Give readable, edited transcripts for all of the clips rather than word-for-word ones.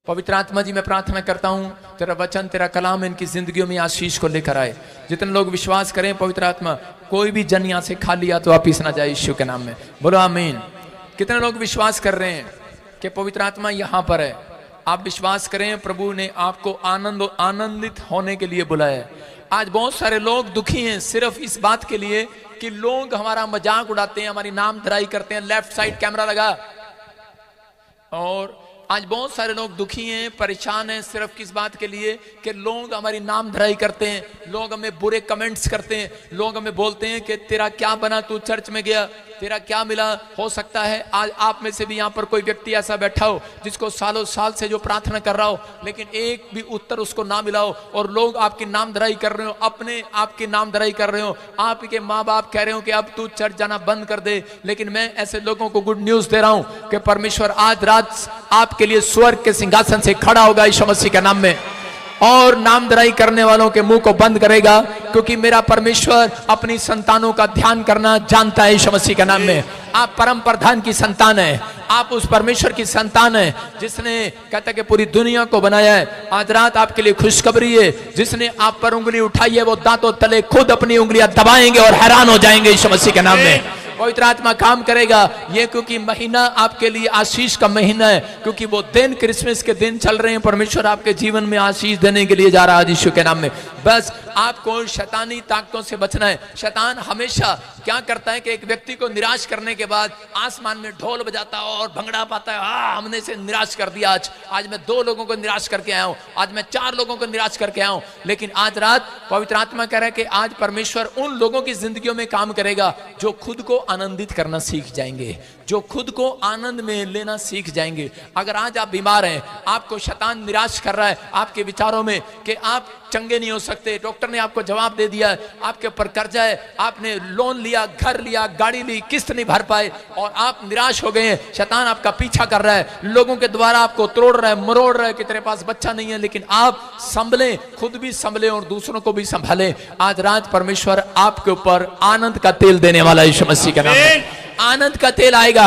पवित्र आत्मा जी मैं प्रार्थना करता हूँ तेरा वचन तेरा कलाम इनकी जिंदगियों में आशीष को लेकर आए। जितने लोग विश्वास करें पवित्र आत्मा कोई भी जन यहाँ से खा लिया तो वापिस ना जाए यीशु के नाम में, बोलो आमीन। कितने लोग विश्वास कर रहे हैं कि पवित्र आत्मा यहाँ पर है? आप विश्वास करें प्रभु ने आपको आनंदित होने के लिए बुलाया है। आज बहुत सारे लोग दुखी हैं सिर्फ इस बात के लिए कि लोग हमारा मजाक उड़ाते हैं, हमारी नामधराई करते हैं। लेफ्ट साइड कैमरा लगा। और आज बहुत सारे लोग दुखी हैं, परेशान हैं सिर्फ किस बात के लिए कि लोग हमारी नामधराई करते हैं, लोग हमें बुरे कमेंट्स करते हैं, लोग हमें बोलते हैं कि तेरा क्या बना, तू चर्च में गया, तेरा क्या मिला। हो सकता है आज आप में से भी यहाँ पर कोई व्यक्ति ऐसा बैठा हो जिसको सालों साल से जो प्रार्थना कर रहा हो लेकिन एक भी उत्तर उसको ना मिला हो, और लोग आपकी नामधराई कर रहे हो, अपने आपकी नामधराई कर रहे हो, आपके माँ बाप कह रहे हो कि अब तू चर्च जाना बंद कर दे। लेकिन मैं ऐसे लोगों को गुड न्यूज दे रहा हूँ कि परमेश्वर आज रात आपके लिए स्वर्ग के सिंहासन से खड़ा होगा यीशु मसीह के नाम में, और नामधराई करने वालों के मुंह को बंद करेगा, क्योंकि मेरा परमेश्वर अपनी संतानों का ध्यान करना जानता है यीशु मसीह के नाम में। आप परम प्रधान की संतान है, आप उस परमेश्वर की संतान है जिसने कहता है कि पूरी दुनिया को बनाया है। आज रात आपके लिए खुशखबरी है, जिसने आप पर उंगली उठाई है वो दांतों तले खुद अपनी उंगलियां दबाएंगे और हैरान हो जाएंगे यीशु मसीह के नाम में। पवित्र आत्मा काम करेगा ये, क्योंकि महीना आपके लिए आशीष का महीना है, क्योंकि वो दिन क्रिसमस के दिन चल रहे हैं। परमेश्वर आपके जीवन में आशीष देने के लिए जा रहा है यीशु के नाम में। बस आपको शैतानी ताकतों से बचना है। शैतान हमेशा क्या करता है कि एक व्यक्ति को निराश करने के बाद आसमान में ढोल बजाता है और भंगड़ा पाता है, हाँ हमने से निराश कर दिया। आज मैं 2 लोगों को निराश करके आया हूँ, आज मैं 4 लोगों को निराश करके आया हूँ। लेकिन आज रात पवित्र आत्मा कह रहा है कि आज परमेश्वर उन लोगों की जिंदगियों में काम करेगा जो खुद को आनंदित करना सीख जाएंगे, जो खुद को आनंद में लेना सीख जाएंगे। अगर आज आप बीमार हैं, आपको शैतान निराश कर रहा है आपके विचारों में कि आप चंगे नहीं हो सकते, डॉक्टर ने आपको जवाब दे दिया है, आपके ऊपर कर्जा है, आपने लोन लिया, घर लिया, गाड़ी ली, किस्त नहीं भर पाए और आप निराश हो गए हैं। शैतान आपका पीछा कर रहा है, लोगों के द्वारा आपको तोड़ रहा है, मरोड़ रहा है कि तेरे पास बच्चा नहीं है। लेकिन आप संभलें, खुद भी संभलें और दूसरों को भी संभालें। आज रात परमेश्वर आपके ऊपर आनंद का तेल देने वाला है यीशु मसीह के नाम में। आनंद का तेल आएगा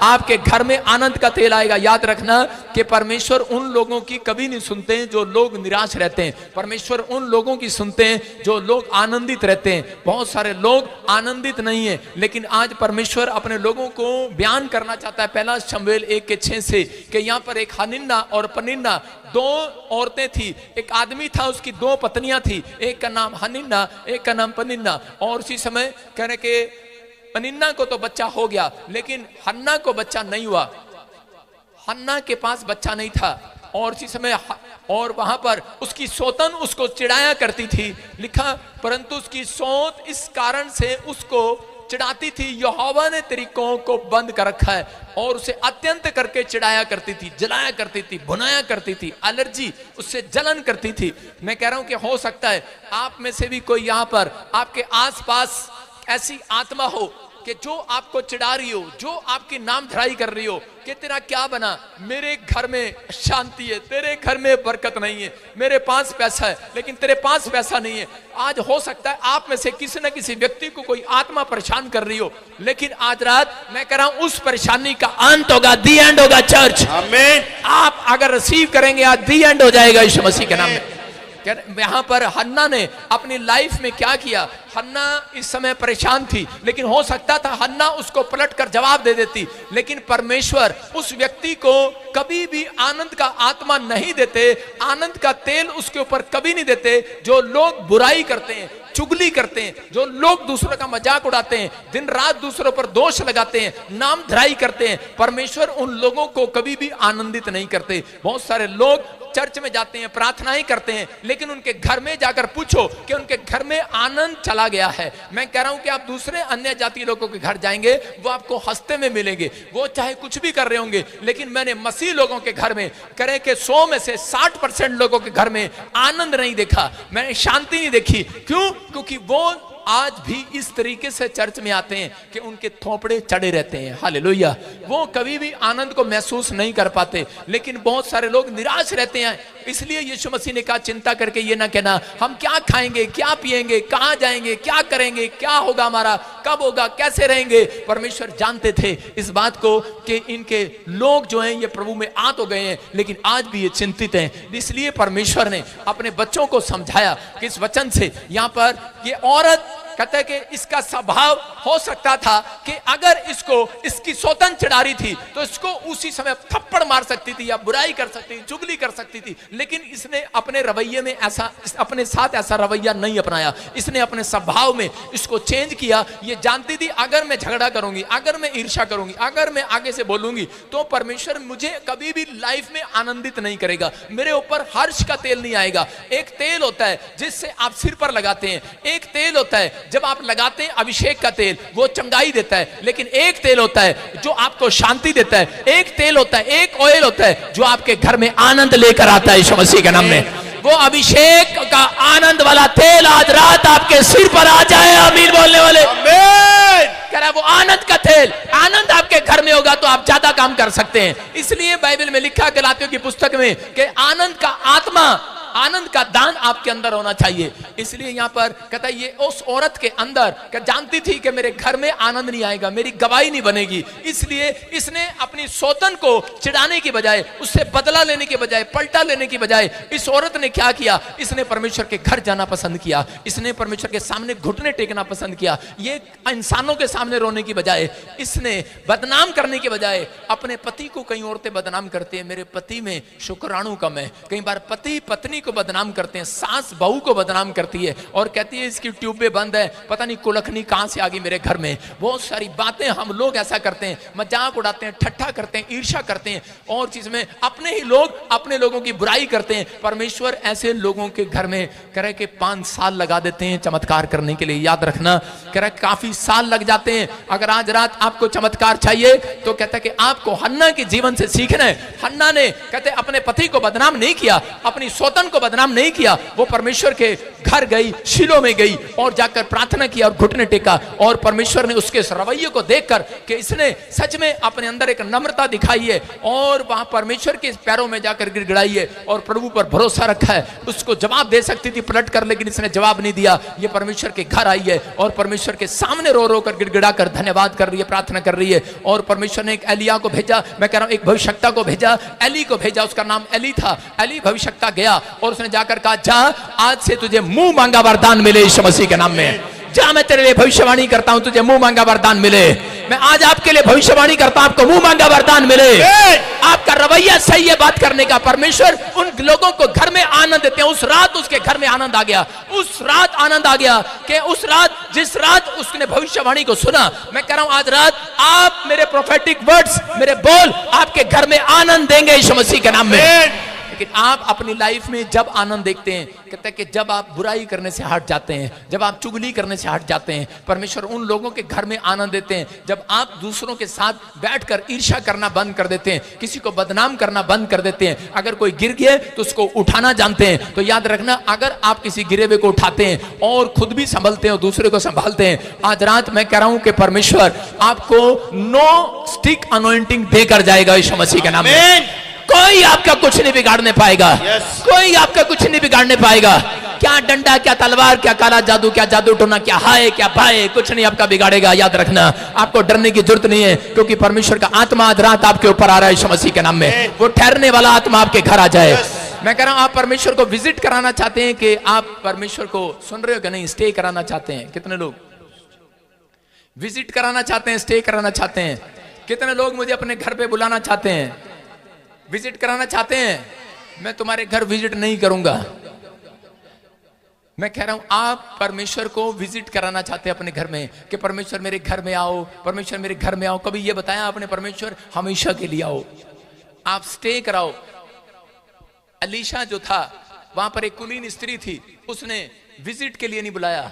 आपके घर में, आनंद का तेल आएगा। याद रखना कि परमेश्वर उन लोगों की कभी नहीं सुनते हैं जो लोग निराश रहते हैं, परमेश्वर उन लोगों की सुनते हैं जो लोग आनंदित रहते हैं। बहुत सारे लोग आनंदित नहीं है, लेकिन आज परमेश्वर अपने लोगों को बयान करना चाहता है। पहला शमूएल 1:6 से कि यहाँ पर एक हन्निन्ना और पनिन्ना 2 औरतें थी, एक आदमी था उसकी 2 पत्नियां थी, एक का नाम हन्निन्ना एक का नाम पनिन्ना। और उसी समय कहने के पनिन्ना को तो बच्चा हो गया लेकिन हन्ना को बच्चा नहीं हुआ, हन्ना के पास बच्चा नहीं था। और इसी समय और वहां पर उसकी सौतन उसको चिढ़ाया करती थी, लिखा परंतु उसकी सौत इस कारण से उसको चिढ़ाती थी, यहोवा ने तेरी कों को बंद कर रखा है, और उसे अत्यंत करके चिढ़ाया करती थी, जलाया करती थी, भुनाया करती थी, एलर्जी उससे जलन करती थी। मैं कह रहा हूं कि हो सकता है आप में से भी कोई यहाँ पर आपके आसपास ऐसी आत्मा हो कि जो आपको चिढ़ा रही हो, जो आपकी नामधराई कर रही हो कि तेरा क्या बना, मेरे घर में शांति है, तेरे घर में बरकत नहीं है, मेरे पास पैसा है लेकिन तेरे पास पैसा नहीं है। आज हो सकता है आप में से किसी न किसी व्यक्ति को कोई आत्मा परेशान कर रही हो, लेकिन आज रात मैं कह रहा हूं उस परेशानी का अंत होगा, दी एंड होगा चर्च। आमीन। आप अगर रिसीव करेंगे आज दी एंड हो जाएगा यीशु मसीह के नाम में। यहां पर हन्ना ने अपनी लाइफ में क्या किया, हन्ना इस समय परेशान थी लेकिन हो सकता था हन्ना उसको पलट कर जवाब दे देती, लेकिन परमेश्वर उस व्यक्ति को कभी भी आनंद का आत्मा नहीं देते, आनंद का तेल उसके ऊपर कभी नहीं देते। जो लोग बुराई करते हैं, चुगली करते हैं, जो लोग दूसरों का मजाक उड़ाते हैं, दिन रात दूसरों पर दोष लगाते हैं, नामधराई करते हैं, परमेश्वर उन लोगों को कभी भी आनंदित नहीं करते। बहुत सारे लोग चर्च में जाते हैं, प्रार्थनाएं करते हैं, लेकिन उनके घर में जाकर पूछो कि उनके घर में आनंद चला गया है। मैं कह रहा हूं कि आप दूसरे अन्य जाति लोगों के घर जाएंगे, वो आपको हंसते में मिलेंगे, वो चाहे कुछ भी कर रहे होंगे, लेकिन मैंने मसीह लोगों के घर में करे कि 100 में से 60% लोगों के घर में आनंद नहीं देखा, मैंने शांति नहीं देखी। क्यों? क्योंकि वो आज भी इस तरीके से चर्च में आते हैं कि उनके थोपड़े चढ़े रहते हैं। हालेलुया। वो कभी भी आनंद को महसूस नहीं कर पाते, लेकिन बहुत सारे लोग निराश रहते हैं। इसलिए यीशु मसीह ने कहा, चिंता करके ये ना कहना हम क्या खाएंगे, क्या पिएंगे, कहां जाएंगे, क्या करेंगे, क्या होगा हमारा, कब होगा, कैसे रहेंगे। परमेश्वर जानते थे इस बात को कि इनके लोग जो हैं ये प्रभु में आ तो गए हैं, लेकिन आज भी ये चिंतित हैं। इसलिए परमेश्वर ने अपने बच्चों को समझाया कि इस वचन से यहां पर ये औरत कहता है कि इसका स्वभाव हो सकता था कि अगर इसको इसकी सौतन चढ़ा रही थी तो इसको उसी समय थप्पड़ मार सकती थी या बुराई कर सकती थी, चुगली कर सकती थी, लेकिन इसने अपने रवैये में ऐसा, अपने साथ ऐसा रवैया नहीं अपनाया। इसने अपने स्वभाव में इसको चेंज किया। ये जानती थी अगर मैं झगड़ा करूंगी, अगर मैं ईर्ष्या करूंगी, अगर मैं आगे से बोलूंगी तो परमेश्वर मुझे कभी भी लाइफ में आनंदित नहीं करेगा, मेरे ऊपर हर्ष का तेल नहीं आएगा। एक तेल होता है जिससे आप सिर पर लगाते हैं, एक तेल होता है जब आप लगाते हैं अभिषेक का तेल, वो चंगाई देता है, लेकिन एक तेल होता है जो आपको शांति देता है। एक तेल होता है, एक ऑयल होता है जो आपके घर में आनंद लेकर आता है यीशु मसीह के नाम में। वो अभिषेक का आनंद वाला तेल आज रात आपके सिर पर आ जाए। आमीन बोलने वाले। कह रहा है वो आनंद का तेल, आनंद आपके घर में होगा तो आप ज्यादा काम कर सकते हैं। इसलिए बाइबल में लिखा गलातियों की पुस्तक में कि आनंद का आत्मा, आनंद का दान आपके अंदर होना चाहिए। इसलिए यहां पर कहता है ये उस औरत के अंदर जानती थी कि मेरे घर में आनंद नहीं आएगा, मेरी गवाही नहीं बनेगी। इसलिए इसने अपनी सौतन को चिढ़ाने की बजाय, उससे बदला लेने के बजाय, पलटा लेने की बजाय, इस औरत ने क्या किया, इसने परमेश्वर के घर जाना पसंद किया। इसने परमेश्वर के सामने घुटने टेकना पसंद किया। ये इंसानों के सामने रोने की बजाय, इसने बदनाम करने के बजाय अपने पति को, कई औरतें बदनाम करती है मेरे पति में शुक्राणु कम है, कई बार पति पत्नी को बदनाम करते हैं, सास बहू को बदनाम करती है और कहती है इसकी ट्यूबें बंद है, पता नहीं कुलखनी कहां से आ गई मेरे घर में। बहुत सारी बातें हम लोग ऐसा करते हैं, मजाक उड़ाते हैं, ठट्ठा करते हैं, ईर्ष्या करते हैं और चीज में अपने ही लोग अपने लोगों की बुराई करते हैं। परमेश्वर ऐसे लोगों के घर में कह रहे कि 5 साल लगा देते हैं चमत्कार करने के लिए। याद रखना, कह रहे काफी साल लग जाते हैं। अगर आज रात आपको चमत्कार चाहिए तो कहता है कि आपको हन्ना के जीवन से सीखना है। हन्ना ने कहते अपने पति को बदनाम नहीं किया, अपनी सौतन को बदनाम नहीं किया। वो परमेश्वर के घर गई, शीलो में गई और जाकर प्रार्थना किया और घुटने टेका, और परमेश्वर ने उसके रवैये को देखकर कि इसने सच में अपने अंदर एक नम्रता दिखाई है और वहां परमेश्वर के पैरों में जाकर गिड़गिड़ाई है और प्रभु पर भरोसा रखा है। उसको जवाब दे सकती थी पलट कर, लेकिन इसने जवाब नहीं दिया। ये परमेश्वर के घर आई है और परमेश्वर के सामने रो रो कर गिड़गिड़ा कर धन्यवाद कर रही है, प्रार्थना कर रही है। और परमेश्वर ने एक एलिया को भेजा, मैं कह रहा हूं एक भविष्यवक्ता को भेजा, एली को भेजा, उसका नाम एली था। एली भविष्यवक्ता गया और उसने जाकर कहा जा आज से तुझे मुंह मांगा वरदान मिले यीशु मसीह के नाम में। जा मैं तेरे लिए भविष्यवाणी करता हूं, तुझे मुंह मांगा वरदान मिले। मैं आज आपके लिए भविष्यवाणी करता हूं, आपको मुंह मांगा वरदान मिले। आपका रवैया सही है बात करने का। परमेश्वर उन लोगों को घर में आनंद देते हैं। उस रात उसके घर में आनंद आ गया, उस रात आनंद आ गया कि उस रात, जिस रात उसने भविष्यवाणी को सुना, मैं कह रहा हूं आज रात आप मेरे प्रोफेटिक वर्ड्स, मेरे बोल आपके घर में आनंद देंगे यीशु मसीह के नाम में। लेकिन आप अपनी लाइफ में जब आनंद देखते हैं, कहते हैं कि जब आप बुराई करने से हट जाते हैं, जब आप चुगली करने से हट जाते हैं, परमेश्वर उन लोगों के घर में आनंद देते हैं जब आप दूसरों के साथ बैठकर ईर्ष्या करना बंद कर देते हैं, किसी को बदनाम करना बंद कर देते हैं। अगर कोई गिर गया तो उसको उठाना जानते हैं। तो याद रखना, अगर आप किसी गिरे हुए को उठाते हैं और खुद भी संभलते हैं और दूसरे को संभालते हैं, आज रात मैं कह रहा हूं कि परमेश्वर आपको नो स्टिक अनॉइंटिंग देकर जाएगा यीशु मसीह के नाम में। कोई आपका कुछ नहीं बिगाड़ने पाएगा। कोई आपका कुछ नहीं बिगाड़ने पाएगा। क्या डंडा, क्या तलवार, क्या काला जादू, क्या जादू टोना, क्या हाय, क्या भाई, कुछ नहीं आपका बिगाड़ेगा। याद रखना, आपको डरने की जरूरत नहीं है, क्योंकि परमेश्वर का आत्मा आज रात आपके ऊपर आ रहा है यीशु मसीह के नाम में। वो ठहरने वाला आत्मा आपके घर आ जाए। मैं कह रहा हूं आप परमेश्वर को विजिट कराना चाहते हैं कि आप परमेश्वर को सुन रहे हो कि नहीं, स्टे कराना चाहते हैं? कितने लोग विजिट कराना चाहते हैं, स्टे कराना चाहते हैं? कितने लोग मुझे अपने घर पे बुलाना चाहते हैं, विजिट कराना चाहते हैं? मैं तुम्हारे घर विजिट नहीं करूंगा। मैं कह रहा हूं आप परमेश्वर को विजिट कराना चाहते हैं अपने घर में कि परमेश्वर मेरे घर में आओ, परमेश्वर मेरे घर में आओ। कभी ये बताया आपने परमेश्वर हमेशा के लिए आओ, आप स्टे कराओ। अलीशा जो था, वहां पर एक कुलीन स्त्री थी, उसने विजिट के लिए नहीं बुलाया,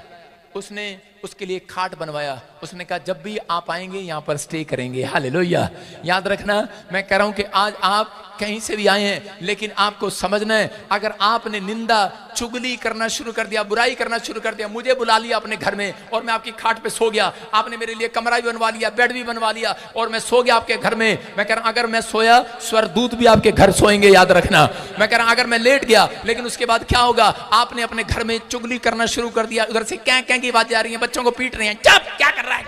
उसने उसके लिए खाट बनवाया। उसने कहा जब भी आप आएंगे यहां पर स्टे करेंगे। हालेलुया। याद रखना, मैं कह रहा हूं कि आज आप कहीं से भी आए हैं, लेकिन आपको समझना है, अगर आपने निंदा, चुगली करना शुरू कर दिया, बुराई करना शुरू कर दिया, मुझे बुला लिया अपने घर में और मैं आपकी खाट पे सो गया, आपने मेरे लिए कमरा भी बनवा लिया, बेड भी बनवा लिया और मैं सो गया आपके घर में। मैं कह रहा हूं अगर मैं सोया, स्वर्गदूत भी आपके घर सोएंगे, याद रखना। मैं कह रहा हूं अगर मैं लेट गया, लेकिन उसके बाद क्या होगा, आपने अपने घर में चुगली करना शुरू कर दिया, उधर से क्या क्या की आवाजें आ रही हैं, बच्चों को पीट रहे हैं, चुप क्या कर रहा है,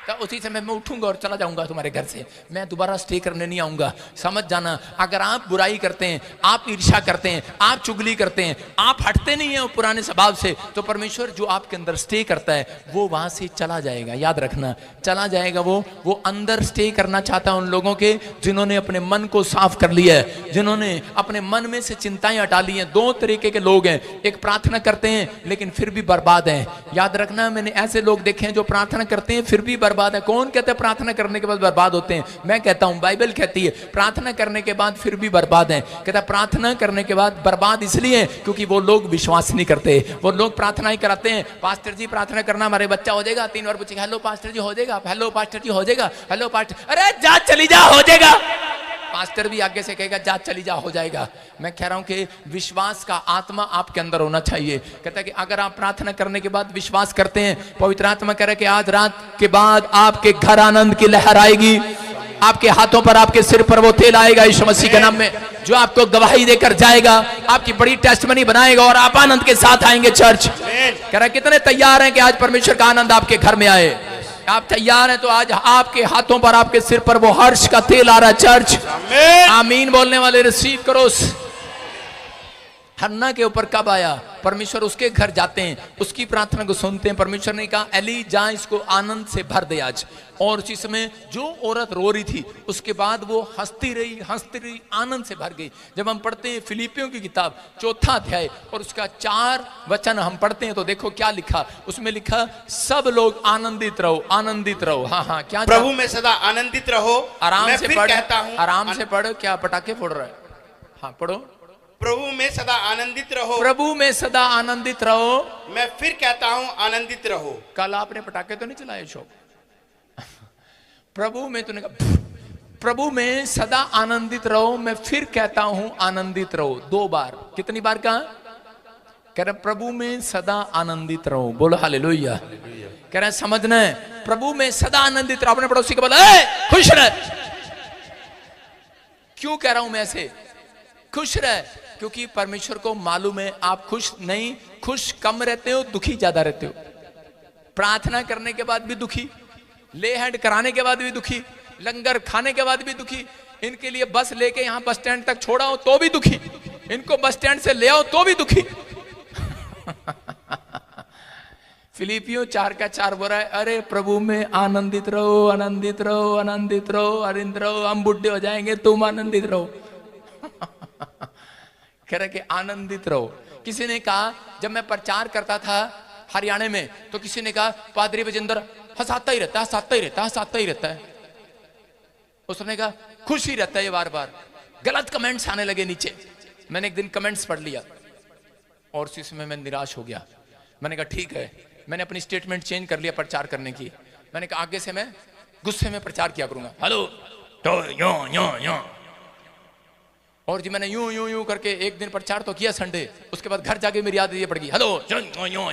तो उसी समय मैं उठूंगा और चला जाऊंगा तुम्हारे घर से, मैं दोबारा स्टे करने नहीं आऊंगा। समझ जाना, अगर आप बुराई करते हैं, आप ईर्ष्या करते हैं, आप चुगली करते हैं, आप हटते नहीं हैं पुराने स्वभाव से, तो परमेश्वर जो आपके अंदर स्टे करता है वो वहां से चला जाएगा। याद रखना, चला जाएगा। वो अंदर स्टे करना चाहता है उन लोगों के जिन्होंने अपने मन को साफ कर लिया है, जिन्होंने अपने मन में से चिंताएं हटा ली हैं। दो तरीके के लोग हैं, एक प्रार्थना करते हैं लेकिन फिर भी बर्बाद हैं। याद रखना, मैंने ऐसे लोग देखे हैं जो प्रार्थना करते हैं फिर भी बर्बाद है। कौन कहता है प्रार्थना करने के बाद बर्बाद होते हैं? मैं कहता हूं, बाइबल कहती है प्रार्थना करने के बाद फिर भी बर्बाद है। कहता है प्रार्थना करने के बाद बर्बाद इसलिए क्योंकि वो लोग विश्वास नहीं करते। वो लोग प्रार्थना ही कराते हैं, पास्टर जी प्रार्थना करना हमारे बच्चा हो जाएगा, 3 बार पूछेगा हेलो पास्टर जी हो जाएगा, हेलो पास्टर जी हो जाएगा, हेलो पास्टर, अरे जा चली जा हो जाएगा। पास्टर भी आगे से कहेगा जा चली जा हो जाएगा। मैं कह रहा हूं कि विश्वास का आत्मा आपके अंदर होना चाहिए। कहता है कि अगर आप प्रार्थना करने के बाद विश्वास करते हैं, पवित्र आत्मा कह रहा है कि आज रात के बाद आपके घर आनंद की लहर आएगी, आपके हाथों पर, आपके सिर पर वो तेल आएगा यीशु मसीह के नाम में, जो आपको गवाही देकर जाएगा, आपकी बड़ी टेस्टमनी बनाएगा और आप आनंद के साथ आएंगे चर्च। कह रहा है कितने तैयार हैं कि आज परमेश्वर का आनंद आपके घर में आए? आप तैयार हैं तो आज आपके हाथों पर, आपके सिर पर वो हर्ष का तेल आ रहा है चर्च। आमीन बोलने वाले रिसीव करो। हन्ना के ऊपर कब आया? परमेश्वर उसके घर जाते हैं, उसकी प्रार्थना को सुनते हैं। परमेश्वर ने कहा एली जा इसको आनंद से भर दे आज। और उसी समय जो औरत रो रही थी उसके बाद वो हंसती रही, आनंद से भर गई। जब हम पढ़ते हैं फिलिपियों की किताब 4 अध्याय और उसका 4 वचन हम पढ़ते हैं तो देखो क्या लिखा, उसमें लिखा सब लोग आनंदित रहो, आनंदित रहो। हाँ क्या, प्रभु में सदा आनंदित रहो। आराम से पढ़, कहता हूं, आराम से पढ़, क्या पटाखे फोड़ रहा है? हाँ पढ़ो। प्रभु में सदा आनंदित रहो, प्रभु में सदा आनंदित रहो। मैं फिर कहता हूं आनंदित रहो। कल आपने पटाखे तो नहीं चलाए शोक? प्रभु में तूने कहा प्रभु में सदा आनंदित रहो, मैं फिर कहता हूं आनंदित रहो। 2 बार, कितनी बार कहा? कह रहे प्रभु में सदा आनंदित रहो। बोलो हालेलुया। कह रहे समझना है, प्रभु में सदा आनंदित रहो। अपने पड़ोसी को बोला खुश रह। क्यों कह रहा हूं मैं ऐसे? खुश रह, क्योंकि परमेश्वर को मालूम है आप खुश नहीं, खुश कम रहते हो, दुखी ज्यादा रहते हो। प्रार्थना करने के बाद भी दुखी, ले हैंड कराने के बाद भी दुखी, लंगर खाने के बाद भी दुखी, इनके लिए बस लेके यहां बस स्टैंड तक छोड़ा हो तो भी दुखी, इनको बस स्टैंड से ले आओ तो भी दुखी। फिलिपियों 4:4 बोल रहा है अरे प्रभु में आनंदित रहो, आनंदित रहो, आनंदित रहो, आनंदित रहो, हम बुढ़े हो जाएंगे, तुम आनंदित रहो। कह रहे कि आनंदित रहो। किसी ने कहा, जब मैं प्रचार करता था हरियाणा में तो किसी ने कहा पादरी विजेंद्र हंसाता ही रहता है, हंसाता ही रहता है, हंसाता ही रहता है। उसने कहा खुश ही रहता है ये बार बार। गलत कमेंट्स आने लगे नीचे। मैंने एक दिन कमेंट्स पढ़ लिया और उसी समय मैं निराश हो गया। मैंने कहा ठीक है, मैंने अपनी स्टेटमेंट चेंज कर लिया प्रचार करने की। मैंने कहा आगे से मैं गुस्से में प्रचार किया करूंगा, हेलो तो यो। और जी मैंने यूं करके एक दिन प्रचार तो किया संडे, उसके बाद घर जाके मेरी आदत ये पड़ गई, हेलो यो।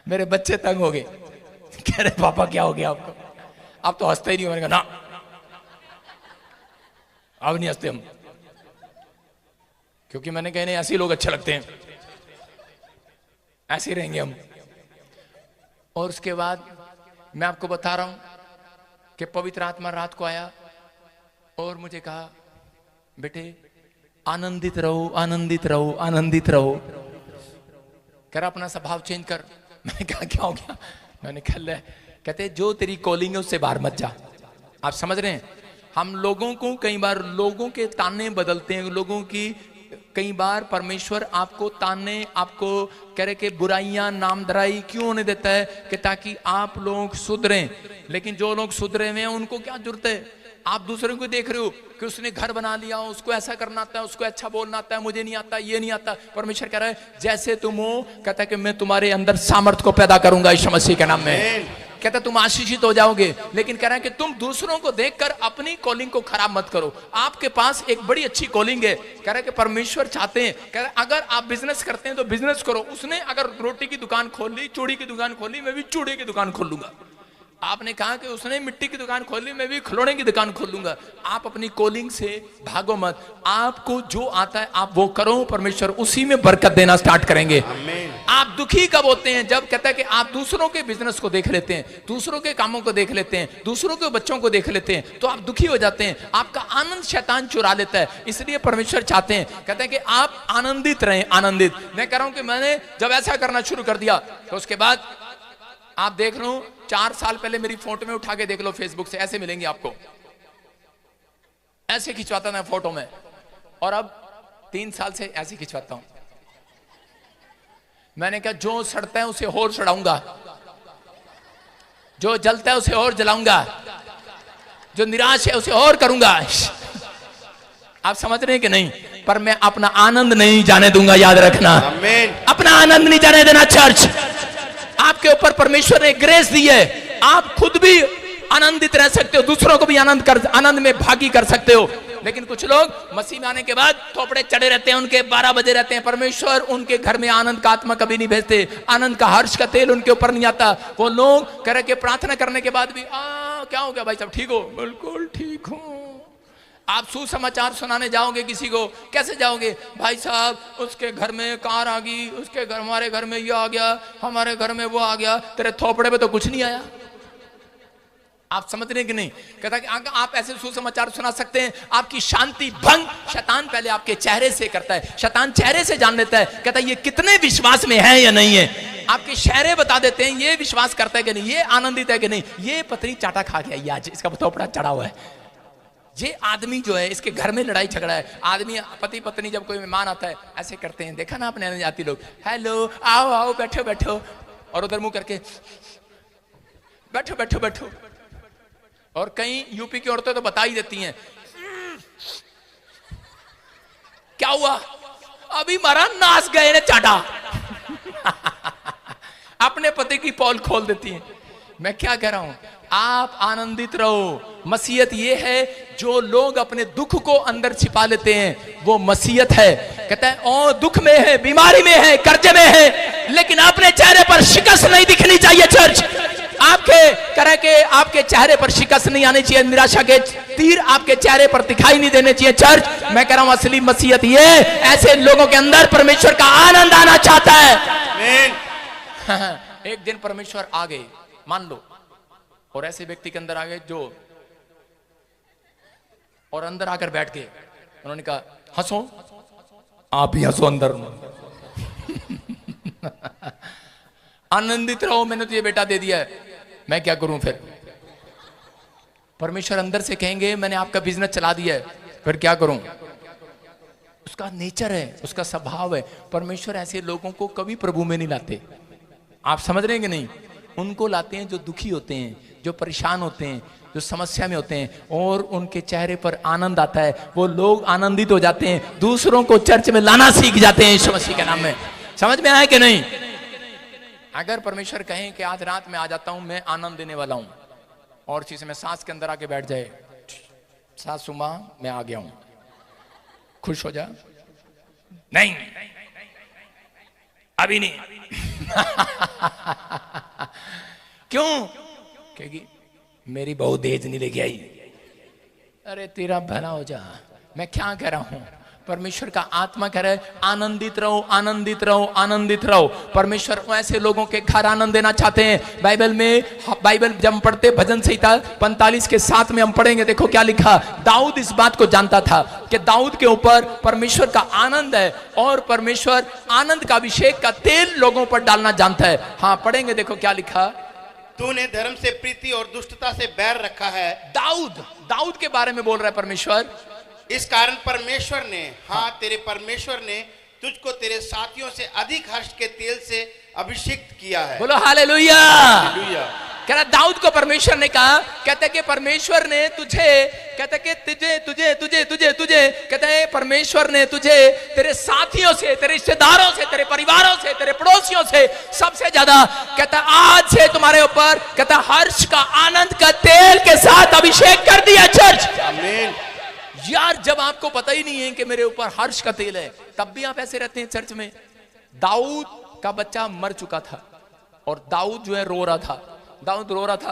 मेरे बच्चे तंग हो गए, कह रहे पापा क्या हो गया आपको? आप तो हंसते ही नहीं हो। मैंने कहा ना, अब नहीं हंसते हम, क्योंकि मैंने कहा नहीं ऐसे ही लोग अच्छे लगते हैं, ऐसे ही रहेंगे हम। और उसके बाद मैं आपको बता रहा हूं कि पवित्र आत्मा रात को आया और मुझे कहा बेटे आनंदित रहो, आनंदित रहो, आनंदित रहो। कह रहा अपना स्वभाव चेंज कर। मैंने कहा क्या हो गया? मैंने कहा कहते जो तेरी कॉलिंग है उससे बाहर मत जा। आप समझ रहे हैं, हम लोगों को कई बार लोगों के ताने बदलते हैं, लोगों की कई बार परमेश्वर आपको ताने, आपको कह रहे कि बुराइयां, नामधराई क्यों होने देता है? कि ताकि आप लोग सुधरें। लेकिन जो लोग सुधरे हुए हैं उनको क्या जरूरत है? आप दूसरों को देख रहे हो कि उसने घर बना लिया, उसको ऐसा करना आता है, उसको अच्छा बोलना आता है, मुझे नहीं आता, ये नहीं आता। परमेश्वर कह रहा है जैसे तुम हो, कहता है कि मैं तुम्हारे अंदर सामर्थ को पैदा करूंगा यीशु मसीह के नाम में। कहता तुम आशीषित हो जाओगे, लेकिन कह रहा है कि तुम दूसरों को देखकर अपनी कॉलिंग को खराब मत करो। आपके पास एक बड़ी अच्छी कॉलिंग है। कह रहा है कि परमेश्वर चाहते हैं, कह रहा है अगर आप बिजनेस करते हैं तो बिजनेस करो। उसने अगर रोटी की दुकान खोल ली, चूड़ी की दुकान खोली, मैं भी चूड़ी की दुकान खोल लूंगा। आपने कहा कि उसने मिट्टी की दुकान खोली, मैं भी खिलौने की दुकान खोल लूंगा। आप अपनी कॉलिंग से भागो मत। आपको जो आता है आप वो करो, परमेश्वर उसी में बरकत देना स्टार्ट करेंगे। आप दुखी कब होते हैं? जब कहता है कि आप दूसरों के बिजनेस को देख लेते हैं, दूसरों के कामों को देख लेते हैं, दूसरों के बच्चों को देख लेते हैं, तो आप दुखी हो जाते हैं। आपका आनंद शैतान चुरा लेता है। इसलिए परमेश्वर चाहते हैं, कहते हैं कि आप आनंदित रहें। आनंदित मैं कह रहा हूं कि मैंने जब ऐसा करना शुरू कर दिया तो उसके बाद आप देख लो, 4 साल पहले मेरी फोटो में उठा के देख लो, फेसबुक से ऐसे मिलेंगे आपको, ऐसे खिंचवाता था फोटो में, और अब 3 साल से ऐसे खिंचवाता हूं। मैंने कहा जो सड़ता है उसे और सड़ाऊंगा, जो जलता है उसे और जलाऊंगा, जो निराश है उसे और करूंगा। आप समझ रहे हैं कि नहीं? पर मैं अपना आनंद नहीं जाने दूंगा, याद रखना। अपना आनंद नहीं जाने देना। चर्च, आपके ऊपर परमेश्वर ने ग्रेस दी है, आप खुद भी आनंदित रह सकते हो, दूसरों को भी आनंद में भागी कर सकते हो। लेकिन कुछ लोग मसीह में आने के बाद थोपड़े चढ़े रहते हैं, उनके 12 बजे रहते हैं। परमेश्वर उनके घर में आनंद का आत्मा कभी नहीं भेजते, आनंद का हर्ष का तेल उनके ऊपर नहीं आता। वो लोग कह रहे कि प्रार्थना करने के बाद भी क्या हो गया भाई साहब, ठीक हो? बिल्कुल ठीक हूं। आप सुसमाचार सुनाने जाओगे किसी को, कैसे जाओगे? भाई साहब उसके घर में कार आ गई, उसके घर, हमारे घर में ये आ गया, हमारे घर में वो आ गया, तेरे थोपड़े पे तो कुछ नहीं आया। आप समझ रहे हैं कि नहीं? कहता कि अगर आप ऐसे सुसमाचार सुना सकते हैं, आपकी शांति भंग शैतान पहले आपके चेहरे से करता है। शैतान चेहरे से जान लेता है, कहता है ये कितने विश्वास में है या नहीं है। आपके चेहरे बता देते हैं ये विश्वास करता है कि नहीं, ये आनंदित है कि नहीं, ये पतरी चाटा खा गया, ये आज इसका थोपड़ा चढ़ा हुआ है। ये आदमी जो है, इसके घर में लड़ाई झगड़ा है। आदमी पति पत्नी जब कोई मेहमान आता है ऐसे करते हैं, देखा ना अपने जाति लोग, हेलो आओ आओ बैठो बैठो, और उधर मुंह करके बैठो बैठो बैठो। और कई यूपी की औरतें तो बता ही देती हैं, क्या हुआ? अभी मारा नाच गए ने चाटा। अपने पति की पोल खोल देती हैं। मैं क्या कह रहा हूं, आप आनंदित रहो। मसीहत ये है जो लोग अपने दुख को अंदर छिपा लेते हैं, वो मसीहत है। कहता है और दुख में है, बीमारी में है, कर्जे में है, लेकिन अपने चेहरे पर शिकस्त नहीं दिखनी चाहिए। चर्च, आपके करे के आपके चेहरे पर शिकस्त नहीं आनी चाहिए, निराशा के तीर आपके चेहरे पर दिखाई नहीं देने चाहिए। चर्च, मैं कह रहा हूं असली मसीहत ये, ऐसे लोगों के अंदर परमेश्वर का आनंद आना चाहता है। एक दिन परमेश्वर आ गए, मान लो, और ऐसे व्यक्ति के अंदर आ गए जो, और अंदर आकर बैठ गए। उन्होंने कहा हंसो, आप ही हंसो अंदर। आनंदित रहो, मैंने तो ये बेटा दे दिया है, मैं क्या करूं फिर? परमेश्वर अंदर से कहेंगे मैंने आपका बिजनेस चला दिया है, फिर क्या करूं? उसका नेचर है, उसका स्वभाव है। परमेश्वर ऐसे लोगों को कभी प्रभु में नहीं लाते। आप समझ रहे हैं कि नहीं? उनको लाते हैं जो दुखी होते हैं, जो परेशान होते हैं, जो समस्या में होते हैं, और उनके चेहरे पर आनंद आता है। वो लोग आनंदित हो जाते हैं, दूसरों को चर्च में लाना सीख जाते हैं यीशु मसीह के नाम में। समझ में आया कि नहीं? अगर परमेश्वर कहें कि आज रात में आ जाता हूं, मैं आनंद देने वाला हूं, और चीज में सांस के अंदर आके बैठ जाए, सासू मां मैं आ गया हूं, खुश हो जा। नहीं अभी नहीं। क्यों? कहेगी मेरी बहू दहेज नहीं लेके आई। अरे तेरा भला हो जा। मैं क्या कह रहा हूं? परमेश्वर का आत्मा कह रहा है आनंदित रहो, आनंदित रहो, आनंदित रहो। परमेश्वर ऐसे लोगों के घर आनंद देना चाहते हैं। बाइबल में, बाइबल जब हम पढ़ते भजन संहिता 45 के 7 में हम पढ़ेंगे, देखो क्या लिखा। दाऊद इस बात को जानता था कि दाऊद के ऊपर परमेश्वर का आनंद है, और परमेश्वर आनंद का अभिषेक का तेल लोगों पर डालना जानता है। हाँ पढ़ेंगे, देखो क्या लिखा। तूने धर्म से प्रीति और दुष्टता से बैर रखा है। दाऊद के बारे में बोल रहा है परमेश्वर। इस कारण परमेश्वर ने, हाँ तेरे परमेश्वर ने तुझको तेरे साथियों से अधिक हर्ष के तेल से अभिषेक्त किया है। बोलो हालेलुया। कह रहा दाऊद को परमेश्वर ने कहा, कहते कि परमेश्वर ने तुझे, कहते कि तुझे तुझे तुझे तुझे तुझे कहते में परमेश्वर ने तुझे तेरे साथियों से, तेरे रिश्तेदारों से, तेरे परिवारों से, तेरे पड़ोसियों से सबसे ज्यादा कहता आज से तुम्हारे ऊपर कहता हर्ष का, आनंद का तेल के साथ अभिषेक कर दिया चर्च। आमीन। यार जब आपको पता ही नहीं है कि मेरे ऊपर हर्ष का तेल है, तब भी आप ऐसे रहते हैं चर्च में। दाऊद का बच्चा मर चुका था और दाऊद जो है रो रहा था। दाऊद रो रहा था,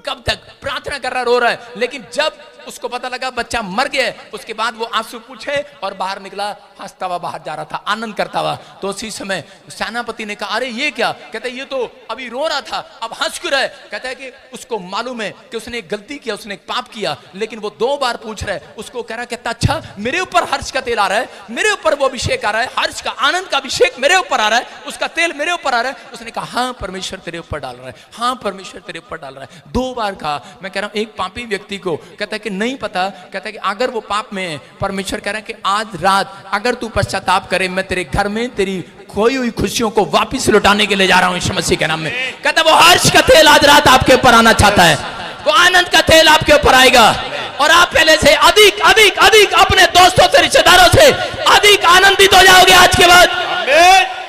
कब तक प्रार्थना कर रहा, रो रहा है। लेकिन जब उसको पता लगा बच्चा मर गया, उसके बाद वो आंसू पूछे और बाहर निकला, हंसता हुआ बाहर जा रहा था, आनंद करता हुआ। तो उसी समय सेनापति ने कहा अरे ये क्या? कहता है ये तो अभी रो रहा था, अब हंस क्यों रहा है? कहता है कि उसको मालूम है कि उसने एक गलती किया, उसने एक पाप किया, लेकिन वो 2 बार पूछ रहा है। उसको कह रहा, कहता अच्छा मेरे ऊपर हर्ष का तेल आ रहा है, मेरे ऊपर वो अभिषेक आ रहा है, हर्ष का, आनंद का अभिषेक मेरे ऊपर आ रहा है, उसका तेल मेरे ऊपर आ रहा है। उसने कहा हाँ परमेश्वर तेरे ऊपर डाल रहा है, हाँ परमेश्वर तेरे ऊपर डाल रहा है। 2 बार कहा। मैं कह रहा हूं एक पापी व्यक्ति को कहता है कि नहीं पता, कहता है कि अगर वो पाप में है, परमेश्वर कह रहा है कि आज रात अगर तू पश्चाताप करे, मैं तेरे घर में तेरी खोई हुई खुशियों को वापस लौटाने के लिए जा रहा हूं यीशु मसीह के नाम में। कहता है वो हर्ष का तेल आज रात आपके ऊपर आना चाहता है, वो आनंद का तेल आपके ऊपर आएगा और आप पहले से अधिक अधिक अधिक अपने दोस्तों से, रिश्तेदारों से अधिक आनंदित हो जाओगे। आज के बाद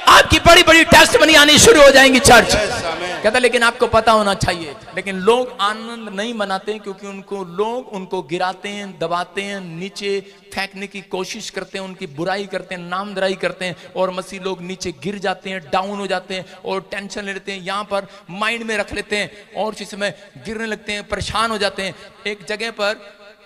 आपकी बड़ी बड़ी टेस्ट बनी आनी शुरू हो जाएंगी चर्च। कहता लेकिन आपको पता होना चाहिए, लेकिन लोग आनंद नहीं मनाते क्योंकि लोग उनको गिराते हैं, दबाते हैं, नीचे फेंकने की कोशिश करते हैं, उनकी बुराई करते हैं, नामधराई करते हैं और मसीह लोग नीचे गिर जाते हैं, डाउन हो जाते हैं और टेंशन ले लेते हैं, यहाँ पर माइंड में रख लेते हैं और इस समय गिरने लगते हैं, परेशान हो जाते हैं। एक जगह पर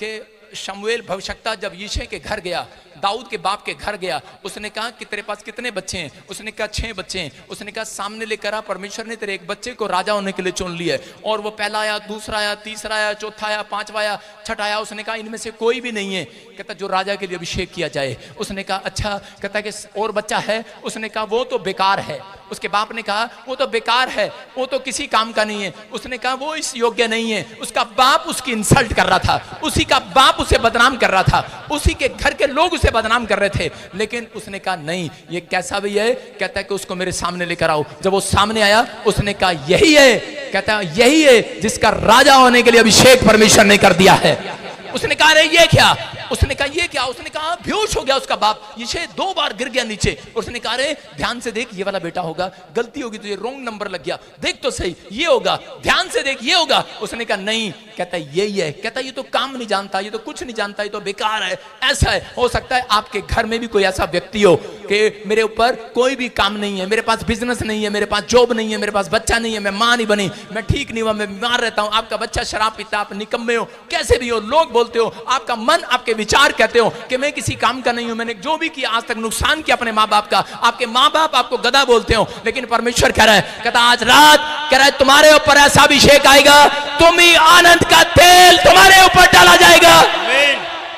के शमूएल भविष्यवक्ता जब यिशै के घर गया, दाऊद के बाप के घर गया, उसने कहा कि तेरे पास कितने बच्चे हैं? उसने कहा 6 बच्चे हैं। उसने कहा सामने लेकर आ, परमेश्वर ने तेरे एक बच्चे को राजा होने के लिए चुन लिया है। और वो पहला आया, दूसरा आया, तीसरा आया, चौथा आया, 5वां आया, छठा आया। उसने कहा इनमें से कोई भी नहीं है कहता जो राजा के लिए अभिषेक किया जाए। उसने कहा अच्छा, कहता कि और बच्चा है? उसने कहा वो तो बेकार है। उसके बाप ने कहा वो तो बेकार है, वो तो किसी काम का नहीं है। उसने कहा वो इस योग्य नहीं है। उसका बाप उसकी इंसल्ट कर रहा था, उसी का बाप उसे बदनाम कर रहा था, उसी के घर के लोग उसे बदनाम कर रहे थे। लेकिन उसने कहा नहीं ये कैसा भी है, कहता है कि उसको मेरे सामने लेकर आओ। जब वो सामने आया उसने कहा यही है, कहता है यही है जिसका राजा होने के लिए अभिषेक परमेश्वर ने कर दिया है। उसने कहा अरे ये क्या? उसने कहा ये क्या? उसने कहा बेहोश हो गया उसका बाप। यिशै 2 बार गिर गया नीचे। उसने कहा अरे ध्यान से देख, ये वाला बेटा होगा, गलती होगी तुझे, रॉन्ग नंबर लग गया, देख तो सही, ये होगा, ध्यान से देख, ये होगा। उसने कहा नहीं, कहता यही है। कहता ये तो काम नहीं जानता, ये तो कुछ नहीं जानता, ये तो बेकार है, ऐसा है। हो सकता है आपके घर में भी कोई ऐसा व्यक्ति हो कि मेरे ऊपर कोई भी काम नहीं है, मेरे पास बिजनेस नहीं है, मेरे पास जॉब नहीं है, मेरे पास बच्चा नहीं है, मैं मां नहीं बनी, मैं ठीक नहीं हुआ, मैं बीमार रहता हूं, आपका बच्चा शराब पीता, आप निकम्मे हो, कैसे भी हो, लोग बोलते हो, आपका मन, आपके विचार कहते हो कि मैं किसी काम का नहीं हूं, मैंने जो भी किया आज तक नुकसान किया अपने माँ बाप का, आपके माँ बाप आपको गधा बोलते हो। लेकिन परमेश्वर कह रहा है, कहता आज रात कह रहा है तुम्हारे ऊपर ऐसा अभिषेक आएगा, तुम ही आनंद का तेल तुम्हारे ऊपर डाला जाएगा।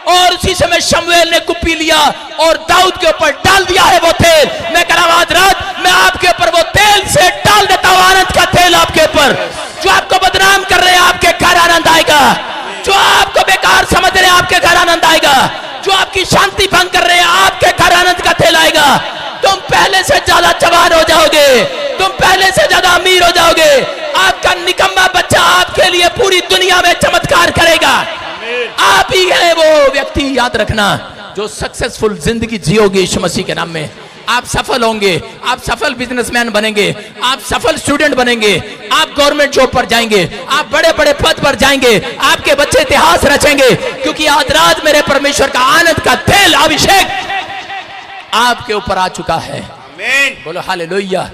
और उसी समय शमूएल ने कुप्पी लिया और दाऊद के ऊपर डाल दिया है वो तेल। मैं कह रहा हूं आज रात मैं आपके ऊपर वो तेल से डाल देता हूं, आनंद का तेल आपके ऊपर। जो आपको बदनाम कर रहे हैं आपके घर आनंद आएगा, जो आपको बेकार समझ रहे हैं आपके घर आनंद आएगा, जो आपकी शांति भंग कर रहे हैं आपके घर आनंद का तेल आएगा। तुम पहले से ज्यादा जवान हो जाओगे, तुम पहले से ज्यादा अमीर हो जाओगे। आपका निकम्मा बच्चा आपके लिए पूरी दुनिया में चमत्कार करेगा। आप ही है वो व्यक्ति, याद रखना, जो सक्सेसफुल जिंदगी जियोगे यीशु मसीह के नाम में। आप सफल होंगे, आप सफल बिजनेसमैन बनेंगे, आप सफल स्टूडेंट बनेंगे, आप गवर्नमेंट जॉब पर जाएंगे, आप बड़े बड़े पद पर जाएंगे, आपके बच्चे इतिहास रचेंगे, क्योंकि आज रात मेरे परमेश्वर का आनंद का तेल अभिषेक आपके ऊपर आ चुका है। आमीन, बोलो हालेलुया।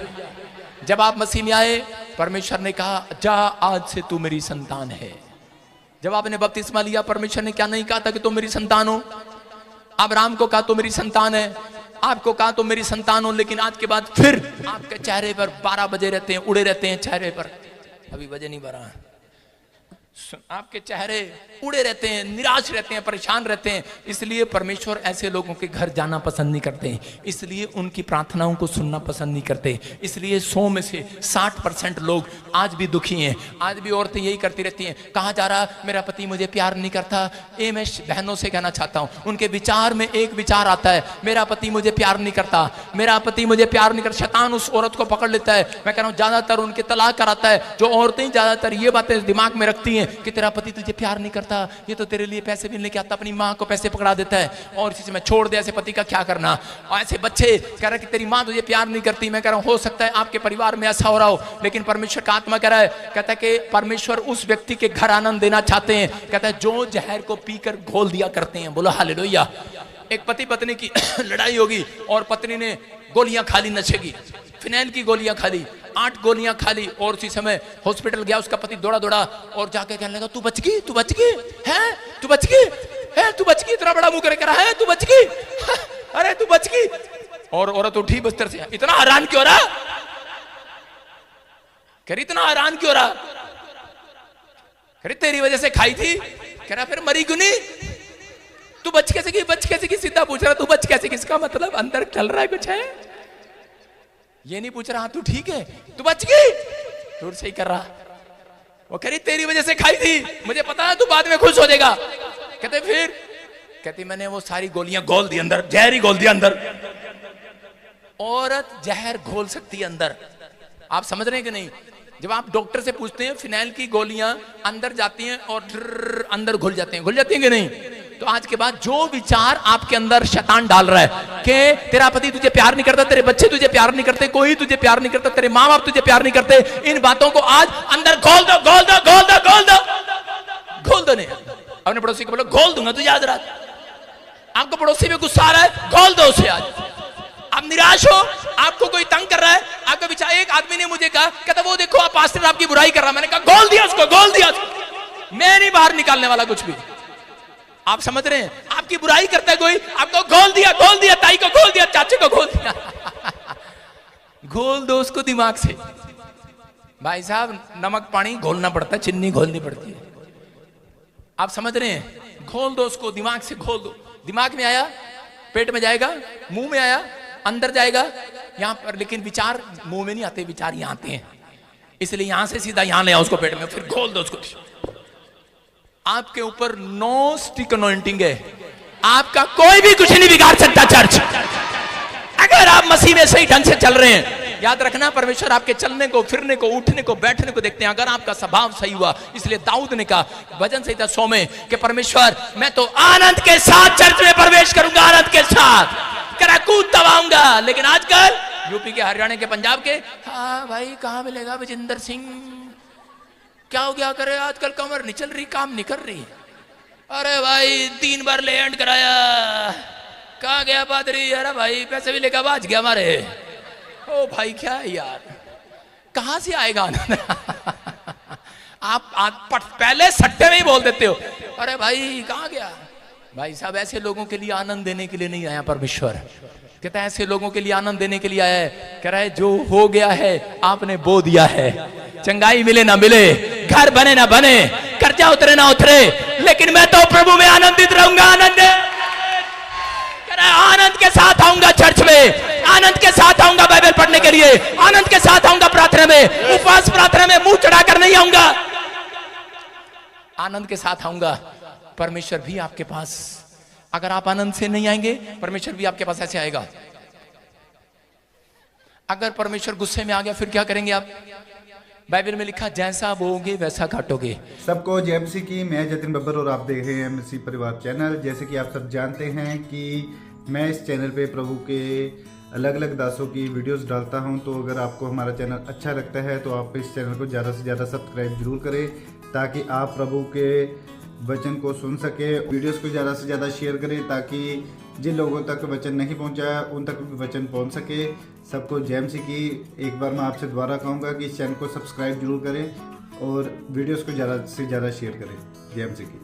जब आप मसीह में आए, परमेश्वर ने कहा जा आज से तू मेरी संतान है। जब आपने बपतिस्मा लिया, परमेश्वर ने क्या नहीं कहा था कि तुम मेरी संतान हो? अब्राहम को कहा तो मेरी संतान है, आपको कहा तो मेरी संतान हो, लेकिन आज के बाद फिर आपके चेहरे पर 12 बजे रहते हैं, उड़े रहते हैं चेहरे पर। अभी बजे नहीं बरा, आपके चेहरे उड़े रहते हैं, निराश रहते हैं, परेशान रहते हैं। इसलिए परमेश्वर ऐसे लोगों के घर जाना पसंद नहीं करते, इसलिए उनकी प्रार्थनाओं को सुनना पसंद नहीं करते। इसलिए 100 में से 60% लोग आज भी दुखी हैं। आज भी औरतें यही करती रहती हैं, कहाँ जा रहा, मेरा पति मुझे प्यार नहीं करता। ये मैं बहनों से कहना चाहता हूँ, उनके विचार में एक विचार आता है, मेरा पति मुझे प्यार नहीं करता, मेरा पति मुझे प्यार नहीं करता। शैतान उस औरत को पकड़ लेता है। मैं कह रहा हूँ ज्यादातर उनके तलाक कराता है। जो औरतें ज्यादातर ये बातें दिमाग में रखती हैं हैं कि तेरा पति तुझे प्यार नहीं करता, ये तो तेरे लिए पैसे भी लेके आता, अपनी माँ को पैसे पकड़ा देता है और इसी से मैं छोड़ दे, ऐसे पति का क्या करना। और ऐसे बच्चे कह रहे कि तेरी माँ तुझे प्यार नहीं करती। मैं कह रहा हूँ हो सकता है आपके परिवार में ऐसा हो रहा हो, लेकिन परमेश्वर का आत्मा कह रहा है, कहता है कि परमेश्वर उस व्यक्ति के घर आनंद देना चाहते हैं, कहता है जो जहर को पीकर घोल दिया करते हैं। बोलो हालेलुया। एक पति पत्नी की लड़ाई होगी और पत्नी ने गोलियां खा ली नशे की, फिनाइल की गोलियां खा ली, 8 गोलियां खा ली और उसी समय हॉस्पिटल गया। उसका पति दौड़ा दौड़ा और जाके कहने लगा, तू बच गई, तू बच गई है, तू बच गई है, तू बच गई, इतना बड़ा मुंह करके रहा है, तू बच गई, अरे तू बच गई। और औरत उठी बिस्तर से, इतना हैरान क्यों रहा, कह रही इतना हैरान क्यों रहा, कह रही तेरी वजह से खाई थी। कह रहा फिर मरी क्यों नहीं, तू बच कैसे की, बच कैसे की, सीधा पूछ रहा तू बच कैसे, किसका मतलब अंदर चल रहा है कुछ है, ये नहीं पूछ रहा तू ठीक है, तू बच गई, दूर से ही कर रहा। वो कह रही तेरी वजह से खाई थी, मुझे पता है तू बाद में खुश हो जाएगा। कहते फिर, कहती मैंने वो सारी गोलियां घोल दी अंदर, जहर ही घोल दिया अंदर। औरत जहर घोल सकती है अंदर, आप समझ रहे हैं कि नहीं। जब आप डॉक्टर से पूछते हैं फिनाइल की गोलियां अंदर जाती हैं और अंदर घुल जाते हैं, घुल जाती हैं कि नहीं। तो आज के बाद जो विचार आपके अंदर शैतान डाल रहा है कि तेरा पति तुझे प्यार नहीं करता, तेरे बच्चे तुझे प्यार नहीं करते, कोई तुझे प्यार नहीं करता, तेरे माँ बाप तुझे प्यार नहीं करते, इन बातों को आज अंदर घोल दो, घोल दो, घोल दो, घोल दो, घोल दो। नहीं अपने पड़ोसी को बोलो घोल दूंगा तुझे आज रात। आपको पड़ोसी में गुस्सा आ रहा है, घोल दो उसे आज। आप निराश हो, आपको कोई तंग कर रहा है, आपका विचार, एक आदमी ने मुझे कहा, कहता वो देखो आप पास्टर आपकी बुराई कर रहा है। मैंने कहा घोल दिया उसको, घोल दिया उसको, मैं नहीं बाहर निकालने वाला कुछ भी। आप समझ रहे हैं, आपकी बुराई करता है कोई, आपको घोल दिया, घोल दिया, ताई को घोल दिया, चाचे को घोल दिया। घोल दो उसको दिमाग से। भाई साहब नमक पानी घोलना पड़ता है, चीनी घोलनी पड़ती है। आप समझ रहे हैं, घोल दो उसको दिमाग से, घोल दो। दिमाग में आया, पेट में जाएगा, मुंह में आया, अंदर जाएगा, यहां पर, लेकिन विचार मुंह में नहीं आते, विचार यहां आते हैं, इसलिए यहां से सीधा यहां ले आओ उसको पेट में, फिर घोल दो उसको। आपके ऊपर नो स्टिक अनॉइंटिंग है, आपका कोई भी कुछ नहीं बिगाड़ सकता चर्च, अगर आप मसीह में सही ढंग से चल रहे हैं। याद रखना, परमेश्वर आपके चलने को, फिरने को, उठने को, बैठने को देखते हैं, अगर आपका स्वभाव सही हुआ। इसलिए दाऊद ने कहा भजन संहिता 100 में कि परमेश्वर मैं तो आनंद के साथ चर्च में प्रवेश करूंगा, आनंद के साथ करा कूद दबाऊंगा। लेकिन आजकल यूपी के, हरियाणा के, पंजाब के, हाँ भाई कहां मिलेगा विजेंद्र सिंह, क्या हो गया करे, आजकल कमर नहीं चल रही, काम नहीं कर रही। अरे भाई 3 बार लैंड कराया, कहा गया पादरी, अरे भाई पैसे भी लेकर बाज गया हमारे। ओ भाई क्या है यार, कहां से आएगा आनंद। आप पहले सट्टे में ही बोल देते हो, अरे भाई कहां गया। भाई साहब ऐसे लोगों के लिए आनंद देने के लिए नहीं आया परमेश्वर, कहता है ऐसे लोगों के लिए आनंद देने के लिए आया है। कह रहा है जो हो गया है आपने बो दिया है, चंगाई मिले ना मिले, घर बने ना बने, कर्जा उतरे ना उतरे, लेकिन मैं तो प्रभु में आनंदित रहूंगा। आनंद, कह रहा है आनंद के साथ आऊंगा चर्च में, आनंद के साथ आऊंगा बाइबल पढ़ने के लिए, आनंद के साथ आऊंगा प्रार्थना में, उपवास प्रार्थना में मुंह चढ़ाकर नहीं आऊंगा, आनंद के साथ आऊंगा। परमेश्वर भी आपके पास, अगर आप आनंद से नहीं आएंगे, परमेश्वर भी आपके पास ऐसे आएगा। अगर परमेश्वर गुस्से में आ गया फिर क्या करेंगे आप। बाइबल में लिखा जैसा बोओगे वैसा काटोगे। सबको जय मसीह की, मैं जतिन बब्बर और आप देख रहे हैं मसीह परिवार चैनल। जैसे कि आप सब जानते हैं कि मैं इस चैनल पे प्रभु के अलग अलग दासों की वीडियोस डालता हूं, तो अगर आपको हमारा चैनल अच्छा लगता है तो आप इस चैनल को ज़्यादा से ज़्यादा सब्सक्राइब जरूर करें, ताकि आप प्रभु के वचन को सुन सके। वीडियोस को ज़्यादा से ज़्यादा शेयर करें, ताकि जिन लोगों तक वचन नहीं पहुंचा उन तक भी वचन पहुंच सके। सबको जय मसीह की। एक बार मैं आपसे दोबारा कहूँगा कि इस चैनल को सब्सक्राइब जरूर करें और वीडियोस को ज़्यादा से ज़्यादा शेयर करें। जय मसीह की।